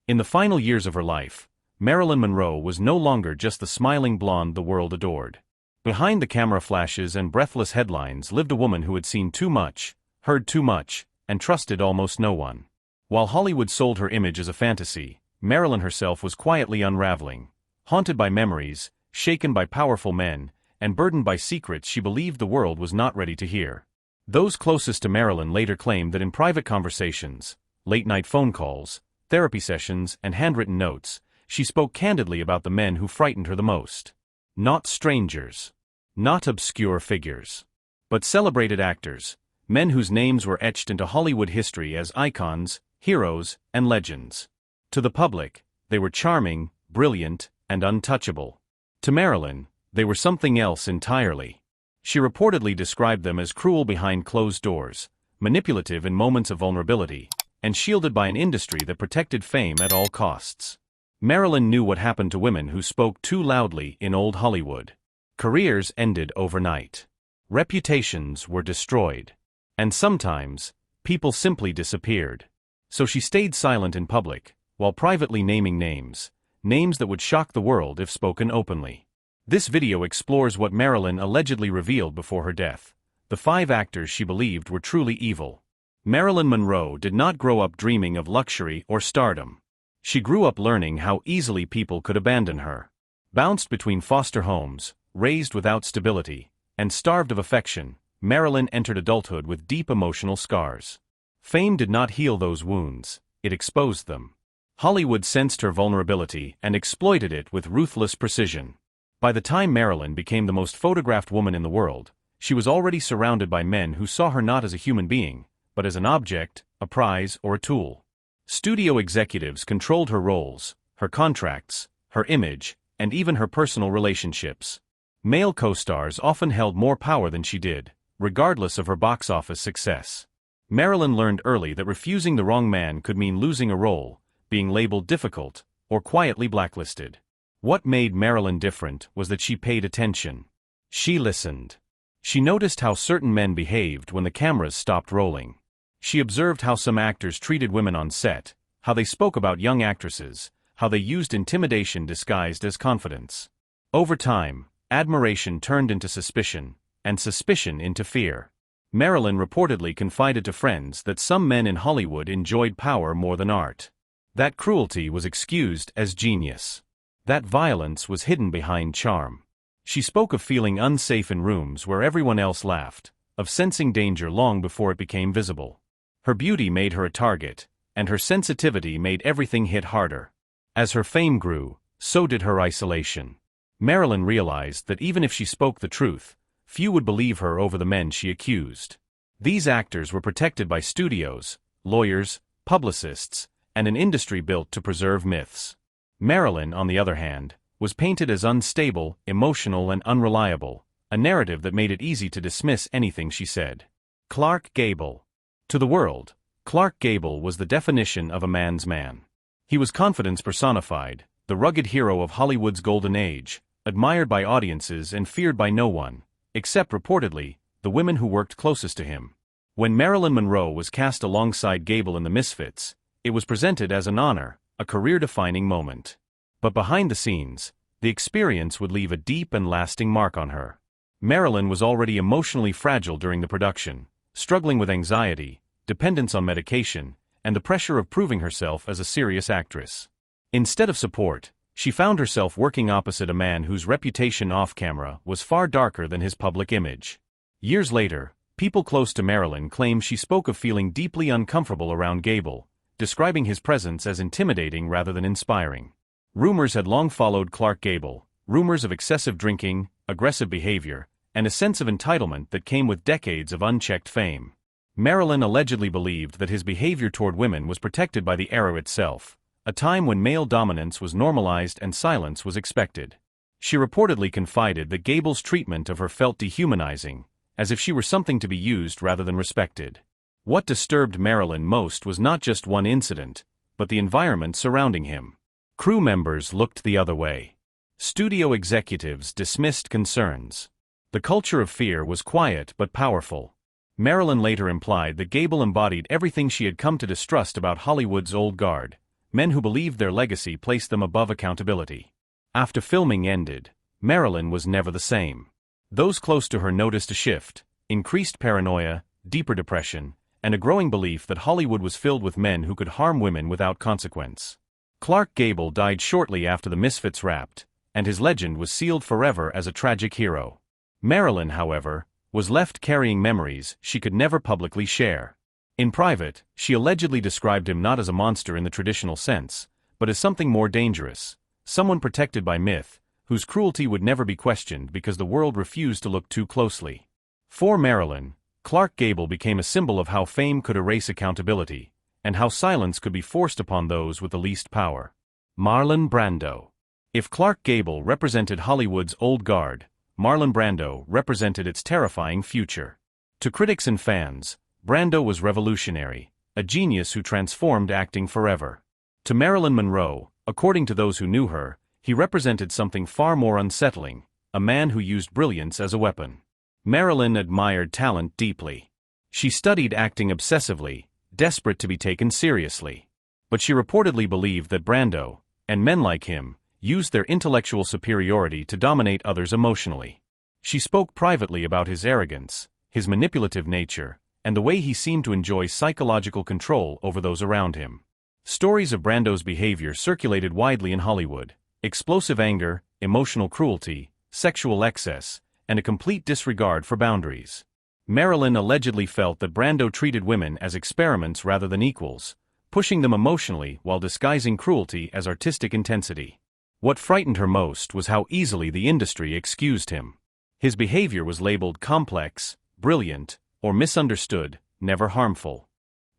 In the final years of her life, Marilyn Monroe was no longer just the smiling blonde the world adored. Behind the camera flashes and breathless headlines lived a woman who had seen too much, heard too much, and trusted almost no one. While Hollywood sold her image as a fantasy, Marilyn herself was quietly unraveling, haunted by memories, shaken by powerful men, and burdened by secrets she believed the world was not ready to hear. Those closest to Marilyn later claimed that in private conversations, late-night phone calls, therapy sessions, and handwritten notes, she spoke candidly about the men who frightened her the most. Not strangers. Not obscure figures. But celebrated actors, men whose names were etched into Hollywood history as icons, heroes, and legends. To the public, they were charming, brilliant, and untouchable. To Marilyn, they were something else entirely. She reportedly described them as cruel behind closed doors, manipulative in moments of vulnerability, and shielded by an industry that protected fame at all costs. Marilyn knew what happened to women who spoke too loudly in old Hollywood. Careers ended overnight. Reputations were destroyed. And sometimes, people simply disappeared. So she stayed silent in public, while privately naming names that would shock the world if spoken openly. This video explores what Marilyn allegedly revealed before her death, the 5 actors she believed were truly evil. Marilyn Monroe did not grow up dreaming of luxury or stardom. She grew up learning how easily people could abandon her. Bounced between foster homes, raised without stability, and starved of affection, Marilyn entered adulthood with deep emotional scars. Fame did not heal those wounds, it exposed them. Hollywood sensed her vulnerability and exploited it with ruthless precision. By the time Marilyn became the most photographed woman in the world, she was already surrounded by men who saw her not as a human being, but as an object, a prize, or a tool. Studio executives controlled her roles, her contracts, her image, and even her personal relationships. Male co-stars often held more power than she did, regardless of her box office success. Marilyn learned early that refusing the wrong man could mean losing a role, being labeled difficult, or quietly blacklisted. What made Marilyn different was that she paid attention. She listened. She noticed how certain men behaved when the cameras stopped rolling. She observed how some actors treated women on set, how they spoke about young actresses, how they used intimidation disguised as confidence. Over time, admiration turned into suspicion, and suspicion into fear. Marilyn reportedly confided to friends that some men in Hollywood enjoyed power more than art. That cruelty was excused as genius. That violence was hidden behind charm. She spoke of feeling unsafe in rooms where everyone else laughed, of sensing danger long before it became visible. Her beauty made her a target, and her sensitivity made everything hit harder. As her fame grew, so did her isolation. Marilyn realized that even if she spoke the truth, few would believe her over the men she accused. These actors were protected by studios, lawyers, publicists, and an industry built to preserve myths. Marilyn, on the other hand, was painted as unstable, emotional, and unreliable, a narrative that made it easy to dismiss anything she said. Clark Gable. To the world, Clark Gable was the definition of a man's man. He was confidence personified, the rugged hero of Hollywood's golden age, admired by audiences and feared by no one, except reportedly, the women who worked closest to him. When Marilyn Monroe was cast alongside Gable in The Misfits, it was presented as an honor, a career-defining moment. But behind the scenes, the experience would leave a deep and lasting mark on her. Marilyn was already emotionally fragile during the production, struggling with anxiety, dependence on medication, and the pressure of proving herself as a serious actress. Instead of support, she found herself working opposite a man whose reputation off-camera was far darker than his public image. Years later, people close to Marilyn claim she spoke of feeling deeply uncomfortable around Gable, describing his presence as intimidating rather than inspiring. Rumors had long followed Clark Gable, rumors of excessive drinking, aggressive behavior, and a sense of entitlement that came with decades of unchecked fame. Marilyn allegedly believed that his behavior toward women was protected by the era itself, a time when male dominance was normalized and silence was expected. She reportedly confided that Gable's treatment of her felt dehumanizing, as if she were something to be used rather than respected. What disturbed Marilyn most was not just one incident, but the environment surrounding him. Crew members looked the other way. Studio executives dismissed concerns. The culture of fear was quiet but powerful. Marilyn later implied that Gable embodied everything she had come to distrust about Hollywood's old guard, men who believed their legacy placed them above accountability. After filming ended, Marilyn was never the same. Those close to her noticed a shift, increased paranoia, deeper depression, and a growing belief that Hollywood was filled with men who could harm women without consequence. Clark Gable died shortly after The Misfits wrapped, and his legend was sealed forever as a tragic hero. Marilyn, however, was left carrying memories she could never publicly share. In private, she allegedly described him not as a monster in the traditional sense, but as something more dangerous, someone protected by myth, whose cruelty would never be questioned because the world refused to look too closely. For Marilyn, Clark Gable became a symbol of how fame could erase accountability, and how silence could be forced upon those with the least power. Marlon Brando. If Clark Gable represented Hollywood's old guard, Marlon Brando represented its terrifying future. To critics and fans, Brando was revolutionary, a genius who transformed acting forever. To Marilyn Monroe, according to those who knew her, he represented something far more unsettling, a man who used brilliance as a weapon. Marilyn admired talent deeply. She studied acting obsessively, desperate to be taken seriously. But she reportedly believed that Brando, and men like him, used their intellectual superiority to dominate others emotionally. She spoke privately about his arrogance, his manipulative nature, and the way he seemed to enjoy psychological control over those around him. Stories of Brando's behavior circulated widely in Hollywood: explosive anger, emotional cruelty, sexual excess, and a complete disregard for boundaries. Marilyn allegedly felt that Brando treated women as experiments rather than equals, pushing them emotionally while disguising cruelty as artistic intensity. What frightened her most was how easily the industry excused him. His behavior was labeled complex, brilliant, or misunderstood, never harmful.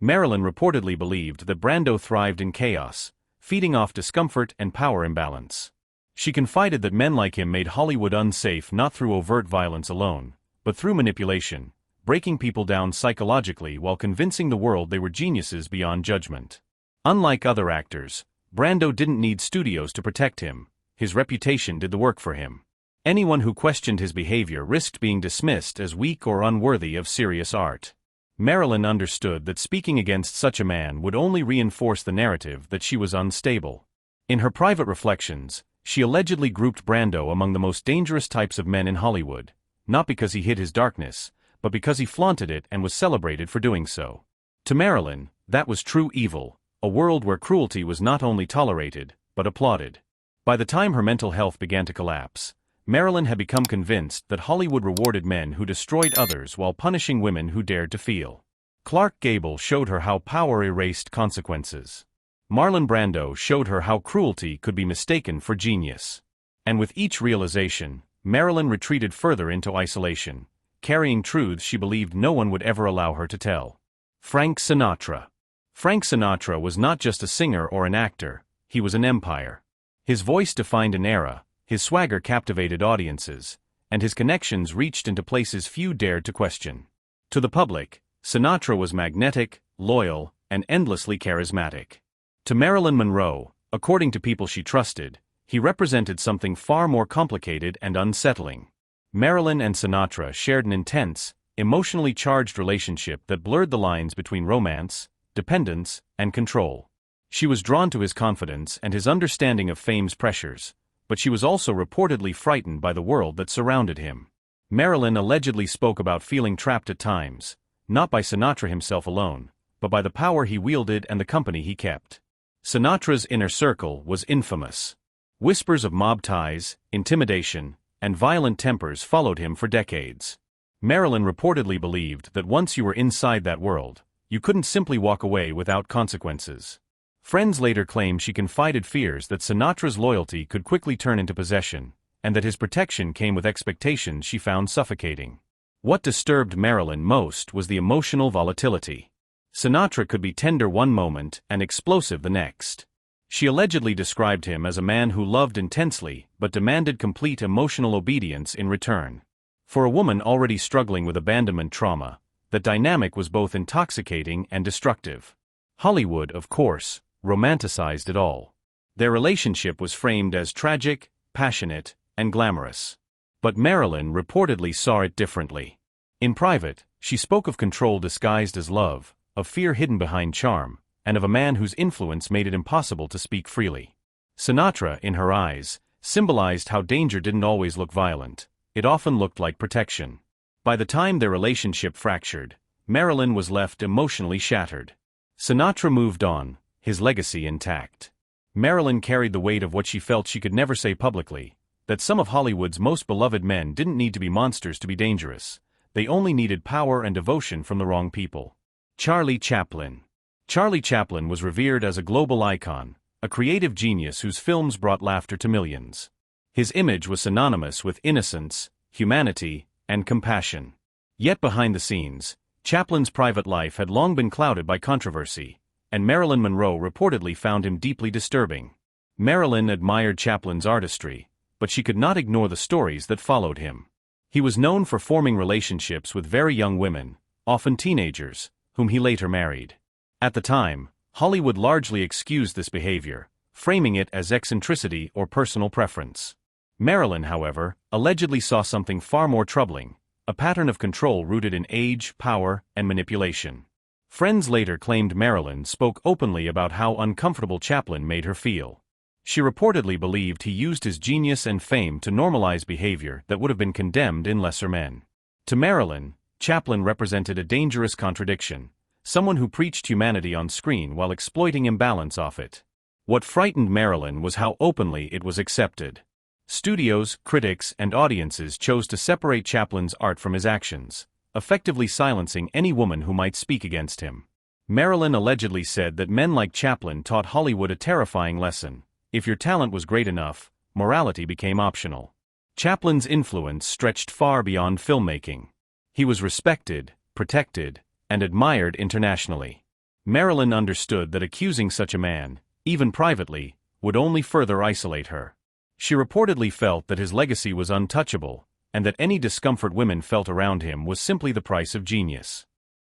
Marilyn reportedly believed that Brando thrived in chaos, feeding off discomfort and power imbalance. She confided that men like him made Hollywood unsafe not through overt violence alone, but through manipulation, breaking people down psychologically while convincing the world they were geniuses beyond judgment. Unlike other actors, Brando didn't need studios to protect him; his reputation did the work for him. Anyone who questioned his behavior risked being dismissed as weak or unworthy of serious art. Marilyn understood that speaking against such a man would only reinforce the narrative that she was unstable. In her private reflections, she allegedly grouped Brando among the most dangerous types of men in Hollywood, not because he hid his darkness, but because he flaunted it and was celebrated for doing so. To Marilyn, that was true evil, a world where cruelty was not only tolerated, but applauded. By the time her mental health began to collapse, Marilyn had become convinced that Hollywood rewarded men who destroyed others while punishing women who dared to feel. Clark Gable showed her how power erased consequences. Marlon Brando showed her how cruelty could be mistaken for genius. And with each realization, Marilyn retreated further into isolation, carrying truths she believed no one would ever allow her to tell. Frank Sinatra. Frank Sinatra was not just a singer or an actor, he was an empire. His voice defined an era, his swagger captivated audiences, and his connections reached into places few dared to question. To the public, Sinatra was magnetic, loyal, and endlessly charismatic. To Marilyn Monroe, according to people she trusted, he represented something far more complicated and unsettling. Marilyn and Sinatra shared an intense, emotionally charged relationship that blurred the lines between romance, dependence, and control. She was drawn to his confidence and his understanding of fame's pressures, but she was also reportedly frightened by the world that surrounded him. Marilyn allegedly spoke about feeling trapped at times, not by Sinatra himself alone, but by the power he wielded and the company he kept. Sinatra's inner circle was infamous. Whispers of mob ties, intimidation, and violent tempers followed him for decades. Marilyn reportedly believed that once you were inside that world, you couldn't simply walk away without consequences. Friends later claimed she confided fears that Sinatra's loyalty could quickly turn into possession, and that his protection came with expectations she found suffocating. What disturbed Marilyn most was the emotional volatility. Sinatra could be tender one moment and explosive the next. She allegedly described him as a man who loved intensely but demanded complete emotional obedience in return. For a woman already struggling with abandonment trauma, the dynamic was both intoxicating and destructive. Hollywood, of course, romanticized it all. Their relationship was framed as tragic, passionate, and glamorous. But Marilyn reportedly saw it differently. In private, she spoke of control disguised as love, of fear hidden behind charm, and of a man whose influence made it impossible to speak freely. Sinatra, in her eyes, symbolized how danger didn't always look violent. It often looked like protection. By the time their relationship fractured, Marilyn was left emotionally shattered. Sinatra moved on, his legacy intact. Marilyn carried the weight of what she felt she could never say publicly, that some of Hollywood's most beloved men didn't need to be monsters to be dangerous. They only needed power and devotion from the wrong people. Charlie Chaplin. Charlie Chaplin was revered as a global icon, a creative genius whose films brought laughter to millions. His image was synonymous with innocence, humanity, and compassion. Yet behind the scenes, Chaplin's private life had long been clouded by controversy, and Marilyn Monroe reportedly found him deeply disturbing. Marilyn admired Chaplin's artistry, but she could not ignore the stories that followed him. He was known for forming relationships with very young women, often teenagers, whom he later married. At the time, Hollywood largely excused this behavior, framing it as eccentricity or personal preference. Marilyn, however, allegedly saw something far more troubling, a pattern of control rooted in age, power, and manipulation. Friends later claimed Marilyn spoke openly about how uncomfortable Chaplin made her feel. She reportedly believed he used his genius and fame to normalize behavior that would have been condemned in lesser men. To Marilyn, Chaplin represented a dangerous contradiction, someone who preached humanity on screen while exploiting imbalance off it. What frightened Marilyn was how openly it was accepted. Studios, critics, and audiences chose to separate Chaplin's art from his actions, effectively silencing any woman who might speak against him. Marilyn allegedly said that men like Chaplin taught Hollywood a terrifying lesson: if your talent was great enough, morality became optional. Chaplin's influence stretched far beyond filmmaking. He was respected, protected, and admired internationally. Marilyn understood that accusing such a man, even privately, would only further isolate her. She reportedly felt that his legacy was untouchable, and that any discomfort women felt around him was simply the price of genius.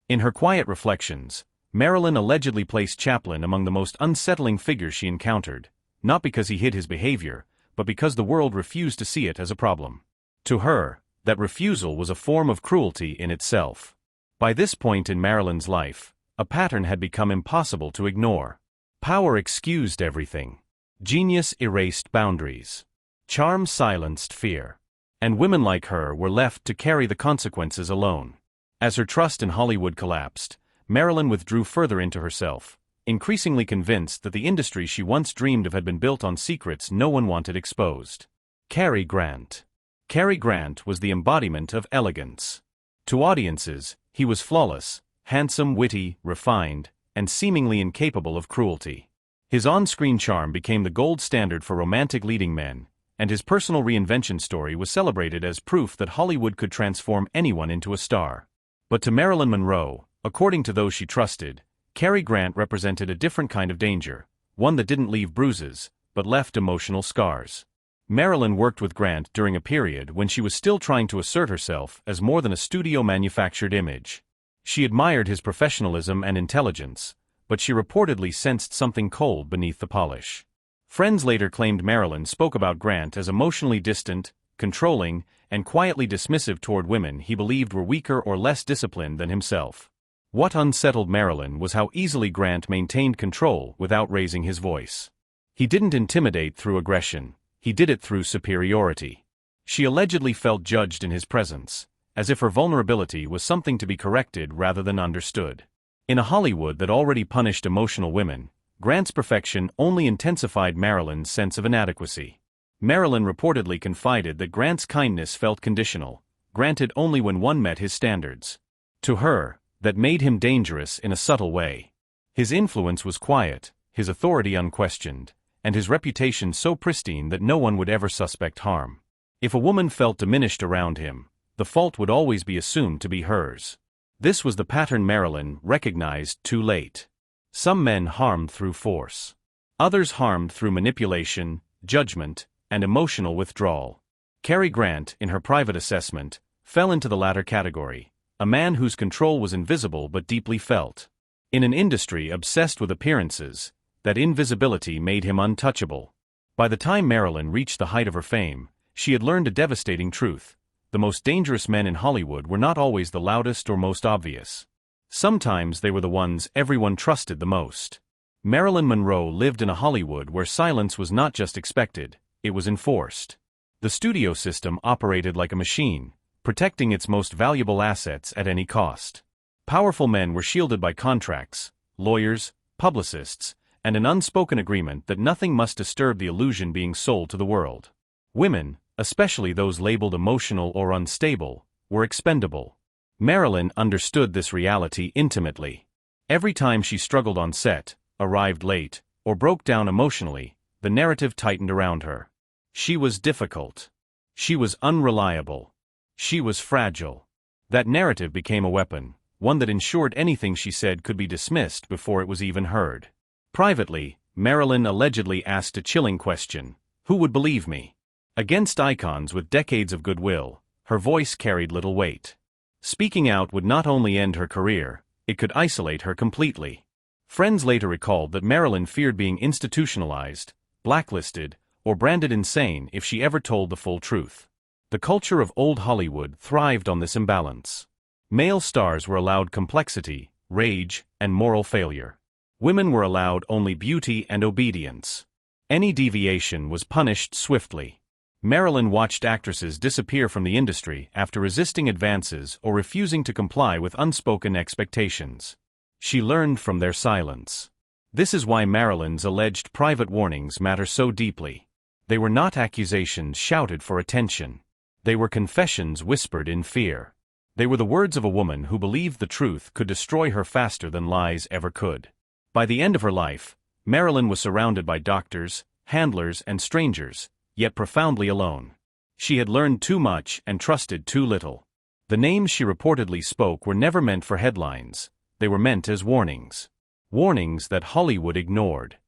In her quiet reflections, Marilyn allegedly placed Chaplin among the most unsettling figures she encountered, not because he hid his behavior, but because the world refused to see it as a problem. To her, that refusal was a form of cruelty in itself. By this point in Marilyn's life, a pattern had become impossible to ignore. Power excused everything. Genius erased boundaries. Charm silenced fear. And women like her were left to carry the consequences alone. As her trust in Hollywood collapsed, Marilyn withdrew further into herself, increasingly convinced that the industry she once dreamed of had been built on secrets no one wanted exposed. Cary Grant. Cary Grant was the embodiment of elegance. To audiences, he was flawless, handsome, witty, refined, and seemingly incapable of cruelty. His on-screen charm became the gold standard for romantic leading men, and his personal reinvention story was celebrated as proof that Hollywood could transform anyone into a star. But to Marilyn Monroe, according to those she trusted, Cary Grant represented a different kind of danger, one that didn't leave bruises, but left emotional scars. Marilyn worked with Grant during a period when she was still trying to assert herself as more than a studio-manufactured image. She admired his professionalism and intelligence, but she reportedly sensed something cold beneath the polish. Friends later claimed Marilyn spoke about Grant as emotionally distant, controlling, and quietly dismissive toward women he believed were weaker or less disciplined than himself. What unsettled Marilyn was how easily Grant maintained control without raising his voice. He didn't intimidate through aggression, he did it through superiority. She allegedly felt judged in his presence, as if her vulnerability was something to be corrected rather than understood. In a Hollywood that already punished emotional women, Grant's perfection only intensified Marilyn's sense of inadequacy. Marilyn reportedly confided that Grant's kindness felt conditional, granted only when one met his standards. To her, that made him dangerous in a subtle way. His influence was quiet, his authority unquestioned, and his reputation so pristine that no one would ever suspect harm. If a woman felt diminished around him, the fault would always be assumed to be hers. This was the pattern Marilyn recognized too late. Some men harmed through force. Others harmed through manipulation, judgment, and emotional withdrawal. Cary Grant, in her private assessment, fell into the latter category, a man whose control was invisible but deeply felt. In an industry obsessed with appearances, that invisibility made him untouchable. By the time Marilyn reached the height of her fame, she had learned a devastating truth: the most dangerous men in Hollywood were not always the loudest or most obvious. Sometimes they were the ones everyone trusted the most. Marilyn Monroe lived in a Hollywood where silence was not just expected, it was enforced. The studio system operated like a machine, protecting its most valuable assets at any cost. Powerful men were shielded by contracts, lawyers, publicists, and an unspoken agreement that nothing must disturb the illusion being sold to the world. Women, especially those labeled emotional or unstable, were expendable. Marilyn understood this reality intimately. Every time she struggled on set, arrived late, or broke down emotionally, the narrative tightened around her. She was difficult. She was unreliable. She was fragile. That narrative became a weapon, one that ensured anything she said could be dismissed before it was even heard. Privately, Marilyn allegedly asked a chilling question: who would believe me? Against icons with decades of goodwill, her voice carried little weight. Speaking out would not only end her career, it could isolate her completely. Friends later recalled that Marilyn feared being institutionalized, blacklisted, or branded insane if she ever told the full truth. The culture of old Hollywood thrived on this imbalance. Male stars were allowed complexity, rage, and moral failure. Women were allowed only beauty and obedience. Any deviation was punished swiftly. Marilyn watched actresses disappear from the industry after resisting advances or refusing to comply with unspoken expectations. She learned from their silence. This is why Marilyn's alleged private warnings matter so deeply. They were not accusations shouted for attention. They were confessions whispered in fear. They were the words of a woman who believed the truth could destroy her faster than lies ever could. By the end of her life, Marilyn was surrounded by doctors, handlers, and strangers, yet profoundly alone. She had learned too much and trusted too little. The names she reportedly spoke were never meant for headlines. They were meant as warnings. Warnings that Hollywood ignored.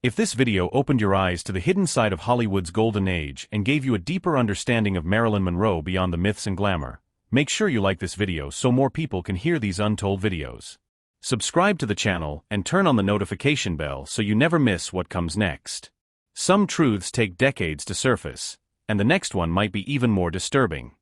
If this video opened your eyes to the hidden side of Hollywood's golden age and gave you a deeper understanding of Marilyn Monroe beyond the myths and glamour, make sure you like this video so more people can hear these untold videos. Subscribe to the channel and turn on the notification bell so you never miss what comes next. Some truths take decades to surface, and the next one might be even more disturbing.